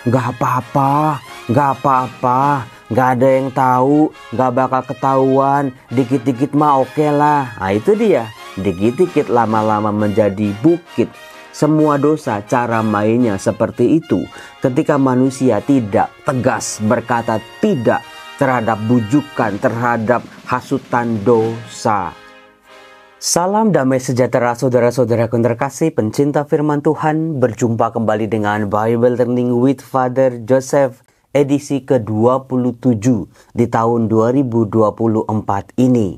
Gak apa-apa, gak apa-apa, gak ada yang tahu, gak bakal ketahuan, dikit-dikit mah oke lah. Nah itu dia, dikit-dikit lama-lama menjadi bukit. Semua dosa cara mainnya seperti itu. Ketika manusia tidak tegas berkata tidak terhadap bujukan, terhadap hasutan dosa. Salam damai sejahtera saudara-saudaraku yang terkasih, pencinta firman Tuhan. Berjumpa kembali dengan Bible Learning with Father Joseph edisi ke-27 di tahun 2024 ini.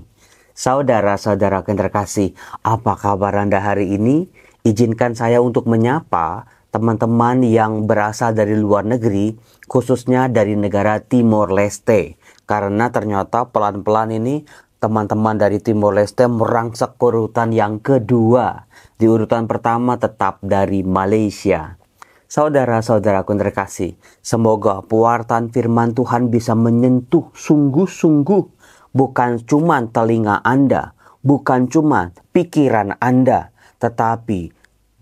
Saudara-saudaraku yang terkasih, apa kabar Anda hari ini? Izinkan saya untuk menyapa teman-teman yang berasal dari luar negeri, khususnya dari negara Timor Leste. Karena ternyata pelan-pelan ini teman-teman dari Timor Leste merangsek ke urutan yang kedua. Di urutan pertama tetap dari Malaysia. Saudara-saudaraku yang terkasih, semoga pewartaan firman Tuhan bisa menyentuh sungguh-sungguh bukan cuma telinga Anda, bukan cuma pikiran Anda, tetapi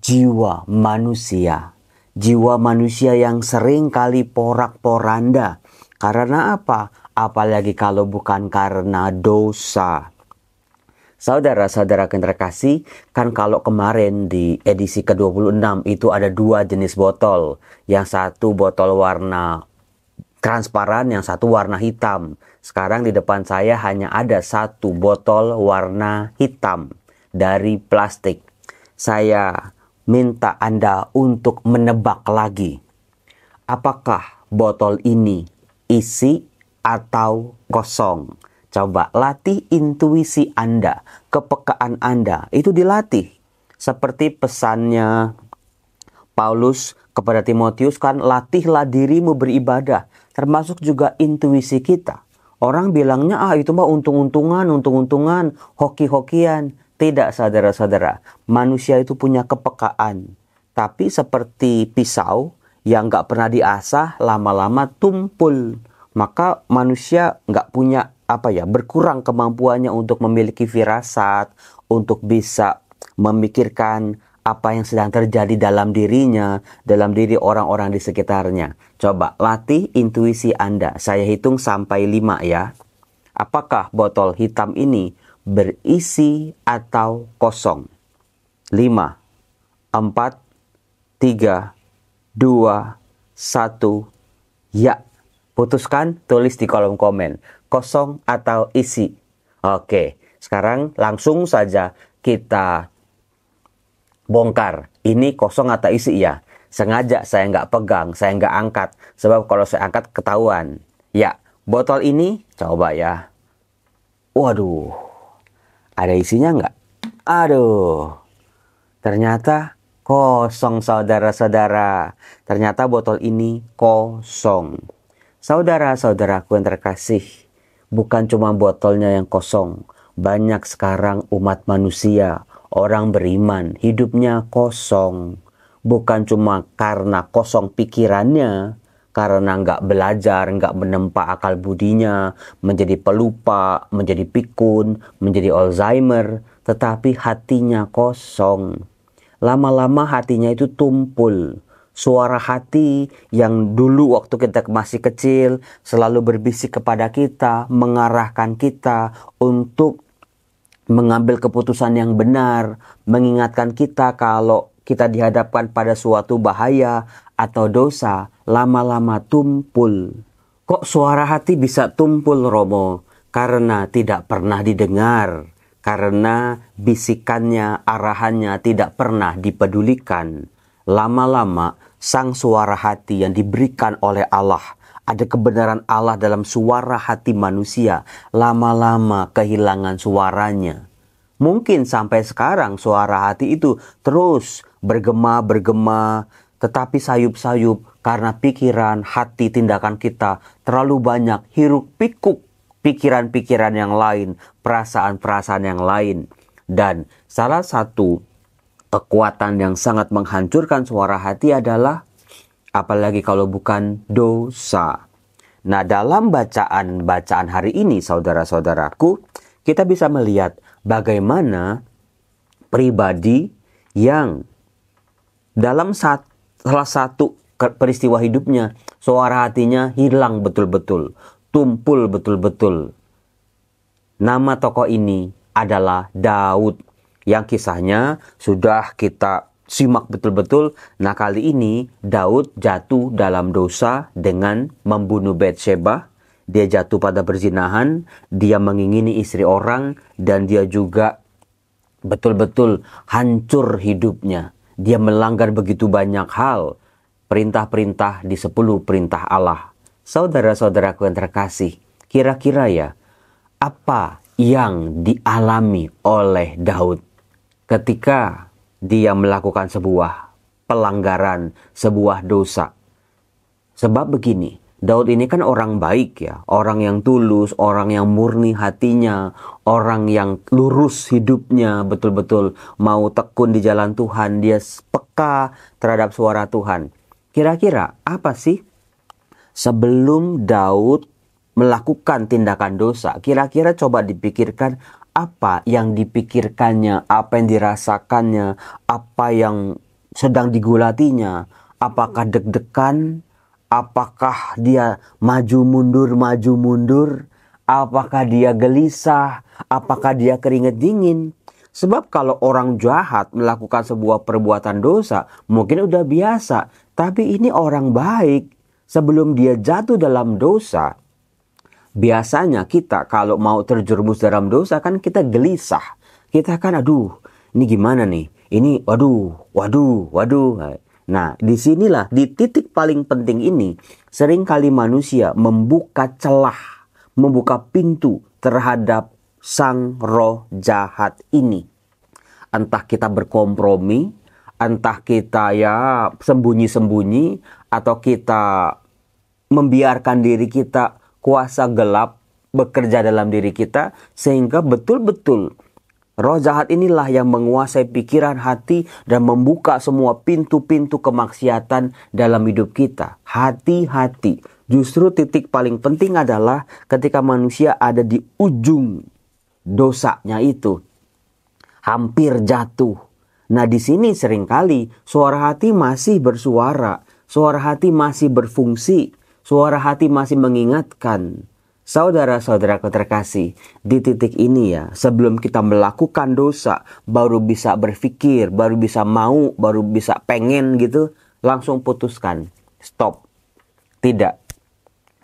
jiwa manusia. Jiwa manusia yang sering kali porak-poranda. Karena apa? Apalagi kalau bukan karena dosa. Saudara-saudara yang terkasih, kan kalau kemarin di edisi ke-26 itu ada dua jenis botol. Yang satu botol warna transparan, yang satu warna hitam. Sekarang di depan saya hanya ada satu botol warna hitam dari plastik. Saya minta Anda untuk menebak lagi. Apakah botol ini isi atau kosong? Coba latih intuisi Anda, kepekaan Anda, itu dilatih. Seperti pesannya Paulus kepada Timotius, kan, latihlah dirimu beribadah, termasuk juga intuisi kita. Orang bilangnya, itu mah untung-untungan, hoki-hokian. Tidak, saudara-saudara, manusia itu punya kepekaan. Tapi seperti pisau yang gak pernah diasah, lama-lama tumpul. Maka manusia gak punya berkurang kemampuannya untuk memiliki firasat, untuk bisa memikirkan apa yang sedang terjadi dalam dirinya, dalam diri orang-orang di sekitarnya. Coba latih intuisi Anda. Saya hitung sampai 5 ya. Apakah botol hitam ini berisi atau kosong? 5, 4, 3, 2, 1, ya. Putuskan, tulis di kolom komen. Kosong atau isi? Oke, sekarang langsung saja kita bongkar. Ini kosong atau isi ya? Sengaja saya nggak pegang, saya nggak angkat. Sebab kalau saya angkat ketahuan. Ya, botol ini coba ya. Waduh, ada isinya nggak? Aduh, ternyata kosong saudara-saudara. Ternyata botol ini kosong. Saudara-saudaraku yang terkasih, bukan cuma botolnya yang kosong. Banyak sekarang umat manusia, orang beriman, hidupnya kosong. Bukan cuma karena kosong pikirannya, karena nggak belajar, nggak menempa akal budinya, menjadi pelupa, menjadi pikun, menjadi Alzheimer, tetapi hatinya kosong. Lama-lama hatinya itu tumpul. Suara hati yang dulu waktu kita masih kecil selalu berbisik kepada kita, mengarahkan kita untuk mengambil keputusan yang benar, mengingatkan kita kalau kita dihadapkan pada suatu bahaya atau dosa, lama-lama tumpul. Kok suara hati bisa tumpul, Romo? Karena tidak pernah didengar, karena bisikannya, arahannya tidak pernah dipedulikan. Lama-lama sang suara hati yang diberikan oleh Allah, ada kebenaran Allah dalam suara hati manusia, lama-lama kehilangan suaranya. Mungkin sampai sekarang suara hati itu terus bergema, tetapi sayup-sayup karena pikiran, hati, tindakan kita terlalu banyak hiruk pikuk pikiran-pikiran yang lain, perasaan-perasaan yang lain. Dan salah satu kekuatan yang sangat menghancurkan suara hati adalah, apalagi kalau bukan dosa. Nah, dalam bacaan hari ini, saudara-saudaraku, kita bisa melihat bagaimana pribadi yang dalam salah satu peristiwa hidupnya, suara hatinya hilang betul-betul, tumpul betul-betul. Nama tokoh ini adalah Daud, yang kisahnya sudah kita simak betul-betul. Nah, kali ini Daud jatuh dalam dosa dengan membunuh Batsheba. Dia jatuh pada perzinahan, dia mengingini istri orang, dan dia juga betul-betul hancur hidupnya. Dia melanggar begitu banyak hal, perintah-perintah di 10 perintah Allah. Saudara-saudaraku yang terkasih, kira-kira ya, apa yang dialami oleh Daud ketika dia melakukan sebuah pelanggaran, sebuah dosa? Sebab begini, Daud ini kan orang baik ya, orang yang tulus, orang yang murni hatinya, orang yang lurus hidupnya, betul-betul mau tekun di jalan Tuhan, dia peka terhadap suara Tuhan. Kira-kira apa sih sebelum Daud melakukan tindakan dosa? Kira-kira coba dipikirkan apa yang dipikirkannya, apa yang dirasakannya, apa yang sedang digulatinya. Apakah deg-degan? Apakah dia maju mundur? Apakah dia gelisah? Apakah dia keringat dingin? Sebab kalau orang jahat melakukan sebuah perbuatan dosa, mungkin udah biasa. Tapi ini orang baik. Sebelum dia jatuh dalam dosa, biasanya kita kalau mau terjerumus dalam dosa kan kita gelisah. Kita kan aduh, ini gimana nih? Ini waduh. Nah, disinilah di titik paling penting ini, seringkali manusia membuka celah, membuka pintu terhadap sang roh jahat ini. Entah kita berkompromi, entah kita ya sembunyi-sembunyi, atau kita membiarkan diri kita, kuasa gelap bekerja dalam diri kita, sehingga betul-betul roh jahat inilah yang menguasai pikiran hati dan membuka semua pintu-pintu kemaksiatan dalam hidup kita. Hati-hati. Justru titik paling penting adalah ketika manusia ada di ujung dosanya itu. Hampir jatuh. Nah, di sini seringkali suara hati masih bersuara. Suara hati masih berfungsi. Suara hati masih mengingatkan. Saudara-saudaraku terkasih, di titik ini ya, sebelum kita melakukan dosa, baru bisa berpikir, baru bisa mau, baru bisa pengen gitu, langsung putuskan. Stop. Tidak.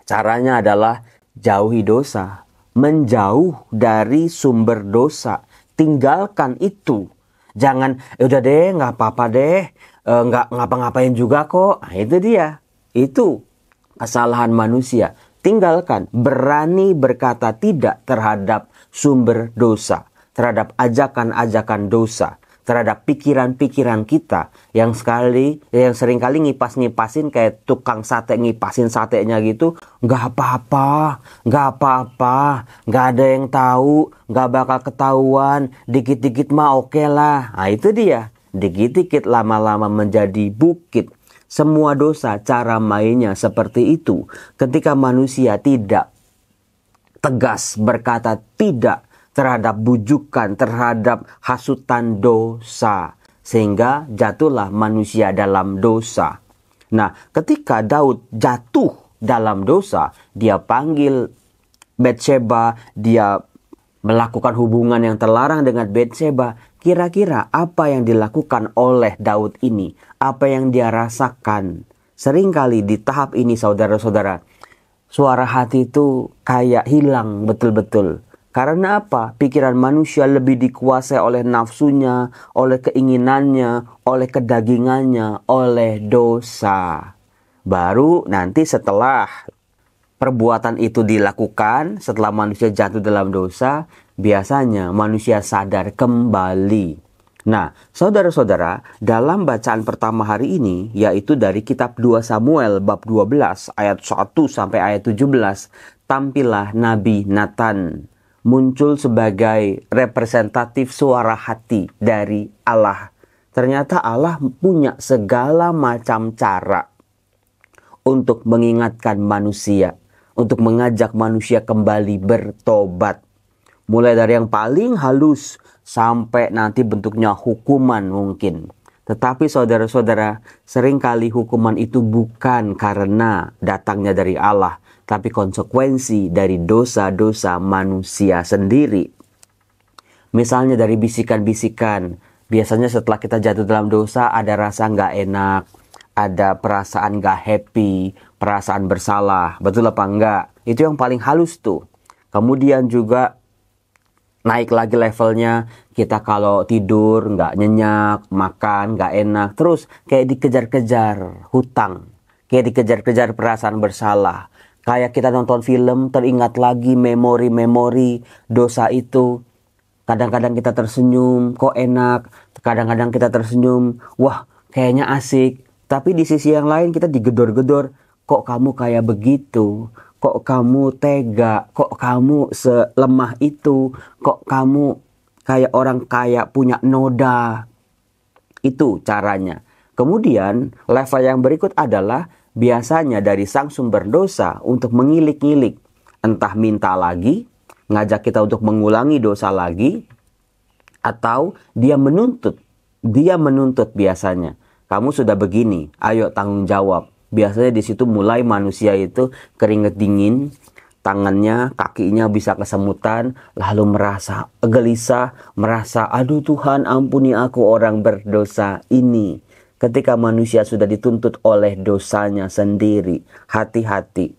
Caranya adalah jauhi dosa. Menjauh dari sumber dosa. Tinggalkan itu. Jangan, udah deh, nggak apa-apa deh, nggak ngapa-ngapain juga kok. Nah, itu dia. Itu kesalahan manusia. Tinggalkan, berani berkata tidak terhadap sumber dosa, terhadap ajakan-ajakan dosa, terhadap pikiran-pikiran kita yang seringkali ngipas-ngipasin kayak tukang sate ngipasin satenya gitu. Nggak apa-apa, nggak ada yang tahu, nggak bakal ketahuan, dikit-dikit mah oke lah. Nah, itu dia, dikit-dikit lama-lama menjadi bukit. Semua dosa cara mainnya seperti itu. Ketika manusia tidak tegas berkata tidak terhadap bujukan, terhadap hasutan dosa, sehingga jatuhlah manusia dalam dosa. Nah, ketika Daud jatuh dalam dosa, dia panggil Batsheba, dia melakukan hubungan yang terlarang dengan Batsheba. Kira-kira apa yang dilakukan oleh Daud ini? Apa yang dia rasakan? Seringkali di tahap ini saudara-saudara, suara hati itu kayak hilang betul-betul. Karena apa? Pikiran manusia lebih dikuasai oleh nafsunya, oleh keinginannya, oleh kedagingannya, oleh dosa. Baru nanti setelah perbuatan itu dilakukan, setelah manusia jatuh dalam dosa, biasanya manusia sadar kembali. Nah, saudara-saudara, dalam bacaan pertama hari ini, yaitu dari kitab 2 Samuel bab 12 ayat 1 sampai ayat 17, tampillah Nabi Nathan muncul sebagai representatif suara hati dari Allah. Ternyata Allah punya segala macam cara untuk mengingatkan manusia, untuk mengajak manusia kembali bertobat. Mulai dari yang paling halus sampai nanti bentuknya hukuman mungkin. Tetapi saudara-saudara, seringkali hukuman itu bukan karena datangnya dari Allah, tapi konsekuensi dari dosa-dosa manusia sendiri. Misalnya dari bisikan-bisikan. Biasanya setelah kita jatuh dalam dosa, ada rasa nggak enak, ada perasaan nggak happy, perasaan bersalah. Betul apa enggak? Itu yang paling halus tuh. Kemudian juga naik lagi levelnya, kita kalau tidur nggak nyenyak, makan nggak enak, terus kayak dikejar-kejar hutang, kayak dikejar-kejar perasaan bersalah. Kayak kita nonton film, teringat lagi memori-memori dosa itu. Kadang-kadang kita tersenyum, kok enak. Kadang-kadang kita tersenyum, wah kayaknya asik. Tapi di sisi yang lain kita digedor-gedor, kok kamu kayak begitu? Kok kamu tega? Kok kamu selemah itu? Kok kamu kayak orang kaya punya noda? Itu caranya. Kemudian level yang berikut adalah biasanya dari sang sumber dosa untuk mengilik-ngilik. Entah minta lagi, ngajak kita untuk mengulangi dosa lagi, atau dia menuntut. Dia menuntut biasanya. Kamu sudah begini, ayo tanggung jawab. Biasanya di situ mulai manusia itu keringet dingin, tangannya, kakinya bisa kesemutan, lalu merasa gelisah, merasa aduh Tuhan ampuni aku orang berdosa ini. Ketika manusia sudah dituntut oleh dosanya sendiri, hati-hati.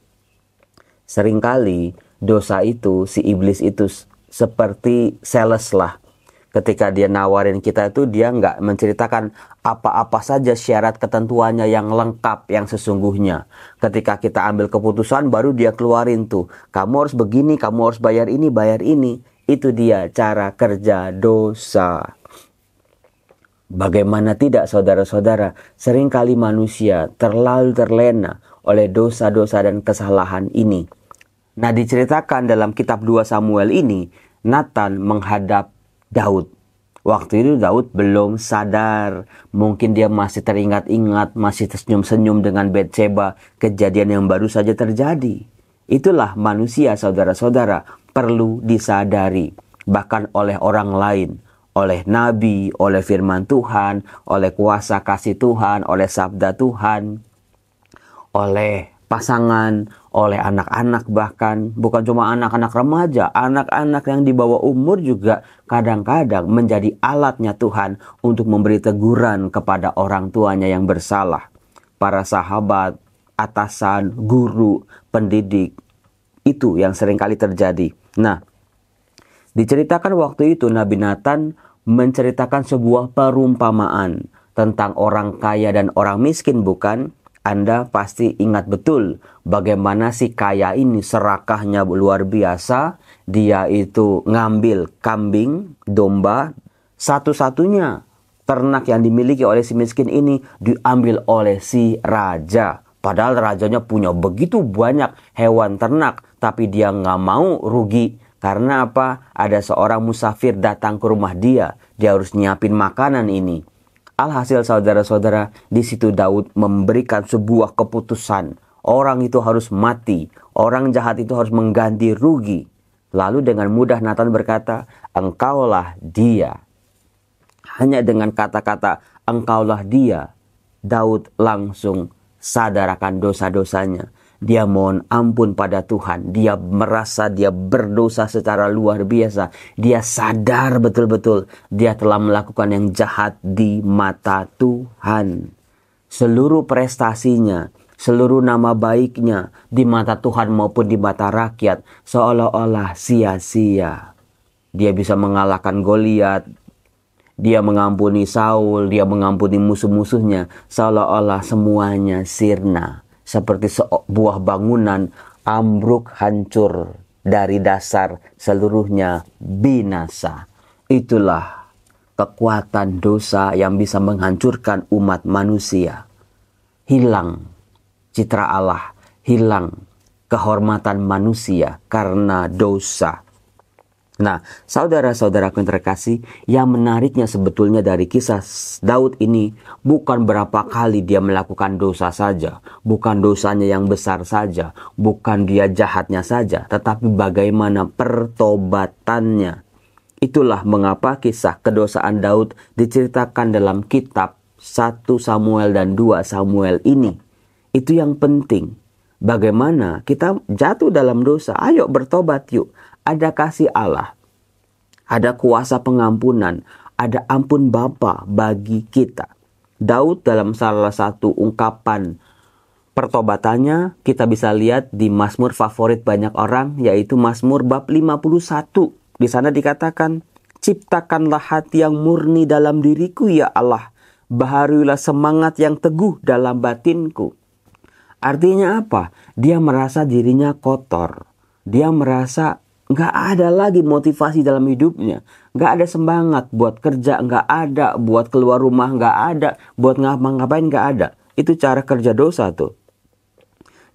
Seringkali dosa itu, si iblis itu seperti sales lah. Ketika dia nawarin kita itu, dia nggak menceritakan apa-apa saja syarat ketentuannya yang lengkap, yang sesungguhnya. Ketika kita ambil keputusan, baru dia keluarin tuh. Kamu harus begini, kamu harus bayar ini, bayar ini. Itu dia cara kerja dosa. Bagaimana tidak saudara-saudara, seringkali manusia terlalu terlena oleh dosa-dosa dan kesalahan ini. Nah, diceritakan dalam kitab 2 Samuel ini, Nathan menghadap Daud. Waktu itu Daud belum sadar. Mungkin dia masih teringat-ingat, masih tersenyum-senyum dengan Bathsheba, kejadian yang baru saja terjadi. Itulah manusia saudara-saudara, perlu disadari. Bahkan oleh orang lain, oleh nabi, oleh firman Tuhan, oleh kuasa kasih Tuhan, oleh sabda Tuhan, oleh pasangan, oleh anak-anak bahkan. Bukan cuma anak-anak remaja, anak-anak yang di bawah umur juga kadang-kadang menjadi alatnya Tuhan untuk memberi teguran kepada orang tuanya yang bersalah. Para sahabat, atasan, guru, pendidik, itu yang seringkali terjadi. Nah, diceritakan waktu itu Nabi Nathan menceritakan sebuah perumpamaan tentang orang kaya dan orang miskin, bukan? Anda pasti ingat betul bagaimana si kaya ini serakahnya luar biasa. Dia itu ngambil kambing, domba, satu-satunya ternak yang dimiliki oleh si miskin ini diambil oleh si raja. Padahal rajanya punya begitu banyak hewan ternak, tapi dia nggak mau rugi. Karena apa? Ada seorang musafir datang ke rumah dia. Dia harus nyiapin makanan ini. Alhasil saudara-saudara, di situ Daud memberikan sebuah keputusan. Orang itu harus mati. Orang jahat itu harus mengganti rugi. Lalu dengan mudah Nathan berkata, engkaulah dia. Hanya dengan kata-kata engkaulah dia, Daud langsung sadar akan dosa-dosanya. Dia mohon ampun pada Tuhan. Dia merasa dia berdosa secara luar biasa. Dia sadar betul-betul dia telah melakukan yang jahat di mata Tuhan. Seluruh prestasinya, seluruh nama baiknya di mata Tuhan maupun di mata rakyat seolah-olah sia-sia. Dia bisa mengalahkan Goliat. Dia mengampuni Saul. Dia mengampuni musuh-musuhnya. Seolah-olah semuanya sirna. Seperti sebuah bangunan ambruk hancur dari dasar, seluruhnya binasa. Itulah kekuatan dosa yang bisa menghancurkan umat manusia. Hilang citra Allah, hilang kehormatan manusia karena dosa. Nah, saudara-saudaraku yang terkasih, yang menariknya sebetulnya dari kisah Daud ini bukan berapa kali dia melakukan dosa saja, bukan dosanya yang besar saja, bukan dia jahatnya saja, tetapi bagaimana pertobatannya. Itulah mengapa kisah kedosaan Daud diceritakan dalam kitab 1 Samuel dan 2 Samuel ini. Itu yang penting. Bagaimana kita jatuh dalam dosa? Ayo bertobat yuk. Ada kasih Allah. Ada kuasa pengampunan. Ada ampun Bapa bagi kita. Daud dalam salah satu ungkapan pertobatannya kita bisa lihat di Mazmur favorit banyak orang, yaitu Mazmur bab 51. Di sana dikatakan, ciptakanlah hati yang murni dalam diriku ya Allah. Baharuilah semangat yang teguh dalam batinku. Artinya apa? Dia merasa dirinya kotor. Dia merasa gak ada lagi motivasi dalam hidupnya. Gak ada semangat buat kerja, gak ada. Buat keluar rumah, gak ada. Buat ngapa-ngapain, gak ada. Itu cara kerja dosa tuh.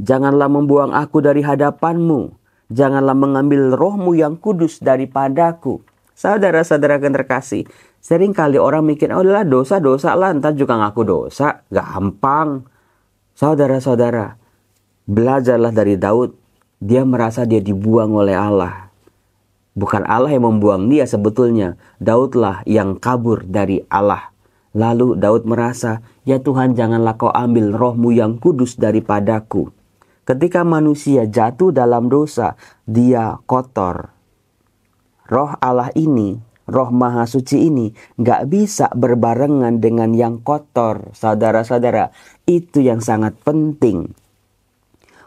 Janganlah membuang aku dari hadapanmu. Janganlah mengambil rohmu yang kudus daripadaku. Saudara-saudara yang terkasih, seringkali orang mikir, oh lah dosa-dosa lah, ntar juga ngaku dosa. Gampang. Saudara-saudara, belajarlah dari Daud. Dia merasa dia dibuang oleh Allah. Bukan Allah yang membuang dia sebetulnya. Daudlah yang kabur dari Allah. Lalu Daud merasa, ya Tuhan janganlah kau ambil rohmu yang kudus daripadaku. Ketika manusia jatuh dalam dosa, dia kotor. Roh Allah ini, roh maha suci ini, gak bisa berbarengan dengan yang kotor. Saudara-saudara, itu yang sangat penting.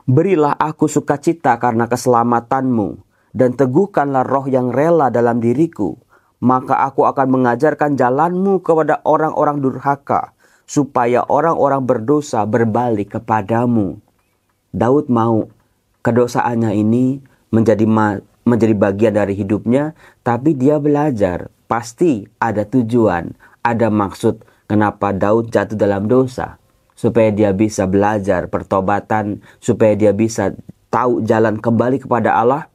Berilah aku sukacita karena keselamatanmu, dan teguhkanlah roh yang rela dalam diriku. Maka aku akan mengajarkan jalanmu kepada orang-orang durhaka, supaya orang-orang berdosa berbalik kepadamu. Daud mau kedosaannya ini menjadi bagian dari hidupnya, tapi dia belajar. Pasti ada tujuan, ada maksud kenapa Daud jatuh dalam dosa. Supaya dia bisa belajar pertobatan, supaya dia bisa tahu jalan kembali kepada Allah.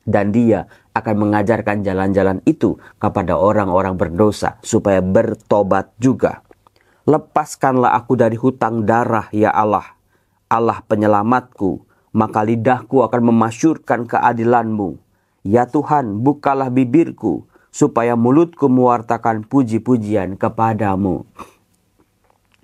Dan dia akan mengajarkan jalan-jalan itu kepada orang-orang berdosa supaya bertobat juga. Lepaskanlah aku dari hutang darah ya Allah, Allah penyelamatku, maka lidahku akan memasyurkan keadilanmu. Ya Tuhan, bukalah bibirku, supaya mulutku mewartakan puji-pujian kepadamu.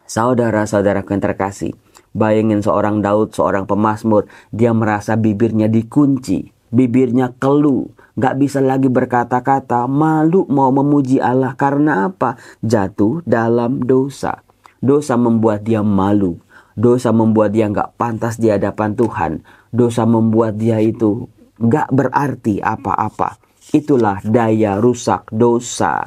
Saudara-saudara yang terkasih, bayangin seorang Daud, seorang pemazmur, dia merasa bibirnya dikunci, bibirnya keluh, gak bisa lagi berkata-kata, malu mau memuji Allah. Karena apa? Jatuh dalam dosa. Dosa membuat dia malu. Dosa membuat dia gak pantas di hadapan Tuhan. Dosa membuat dia itu gak berarti apa-apa. Itulah daya rusak dosa.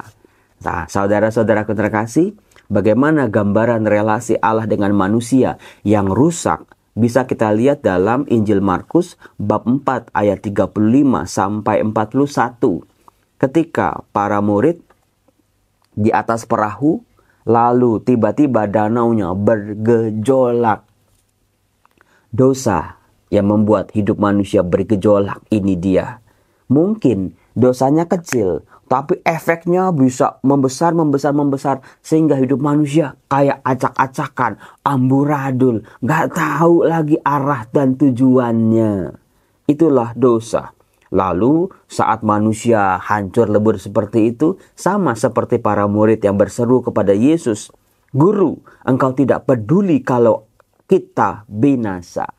Nah, saudara-saudara terkasih, bagaimana gambaran relasi Allah dengan manusia yang rusak bisa kita lihat dalam Injil Markus bab 4 ayat 35 sampai 41. Ketika para murid di atas perahu, lalu tiba-tiba danaunya bergejolak. Dosa yang membuat hidup manusia bergejolak ini dia. Mungkin dosanya kecil, tapi efeknya bisa membesar sehingga hidup manusia kayak acak-acakan, amburadul, gak tahu lagi arah dan tujuannya. Itulah dosa. Lalu saat manusia hancur lebur seperti itu, sama seperti para murid yang berseru kepada Yesus, Guru, engkau tidak peduli kalau kita binasa.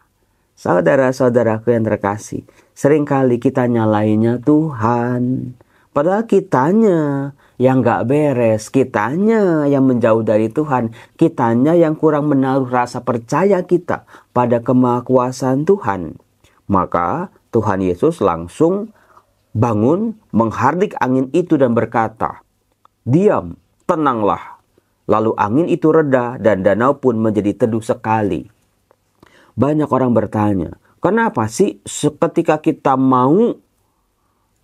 Saudara-saudaraku yang terkasih, seringkali kita nyalainnya Tuhan. Padahal kitanya yang gak beres, kitanya yang menjauh dari Tuhan, kitanya yang kurang menaruh rasa percaya kita pada kemahakuasaan Tuhan. Maka Tuhan Yesus langsung bangun, menghardik angin itu dan berkata, diam, tenanglah. Lalu angin itu reda dan danau pun menjadi teduh sekali. Banyak orang bertanya, kenapa sih ketika kita mau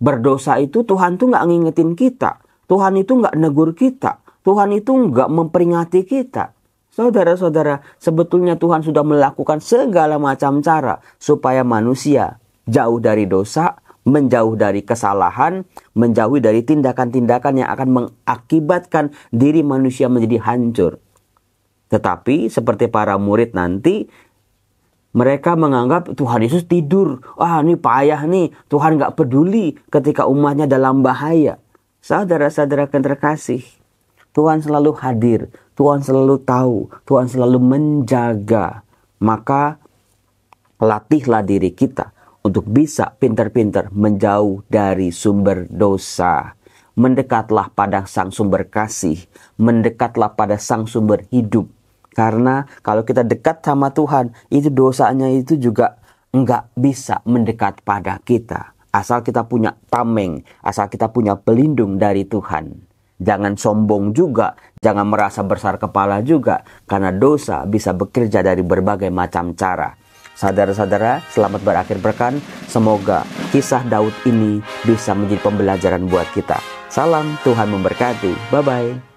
berdosa itu Tuhan tuh gak ngingetin kita. Tuhan itu gak negur kita. Tuhan itu gak memperingati kita. Saudara-saudara, sebetulnya Tuhan sudah melakukan segala macam cara supaya manusia jauh dari dosa, menjauh dari kesalahan, menjauhi dari tindakan-tindakan yang akan mengakibatkan diri manusia menjadi hancur. Tetapi seperti para murid nanti, mereka menganggap Tuhan Yesus tidur. Wah, ini payah nih. Tuhan gak peduli ketika umatnya dalam bahaya. Saudara-saudara yang terkasih, Tuhan selalu hadir, Tuhan selalu tahu, Tuhan selalu menjaga. Maka latihlah diri kita untuk bisa pintar-pintar menjauh dari sumber dosa. Mendekatlah pada Sang Sumber Kasih, mendekatlah pada Sang Sumber Hidup. Karena kalau kita dekat sama Tuhan, itu dosanya itu juga enggak bisa mendekat pada kita. Asal kita punya tameng, asal kita punya pelindung dari Tuhan. Jangan sombong juga, jangan merasa besar kepala juga, karena dosa bisa bekerja dari berbagai macam cara. Saudara-saudara, selamat berakhir pekan. Semoga kisah Daud ini bisa menjadi pembelajaran buat kita. Salam, Tuhan memberkati. Bye-bye.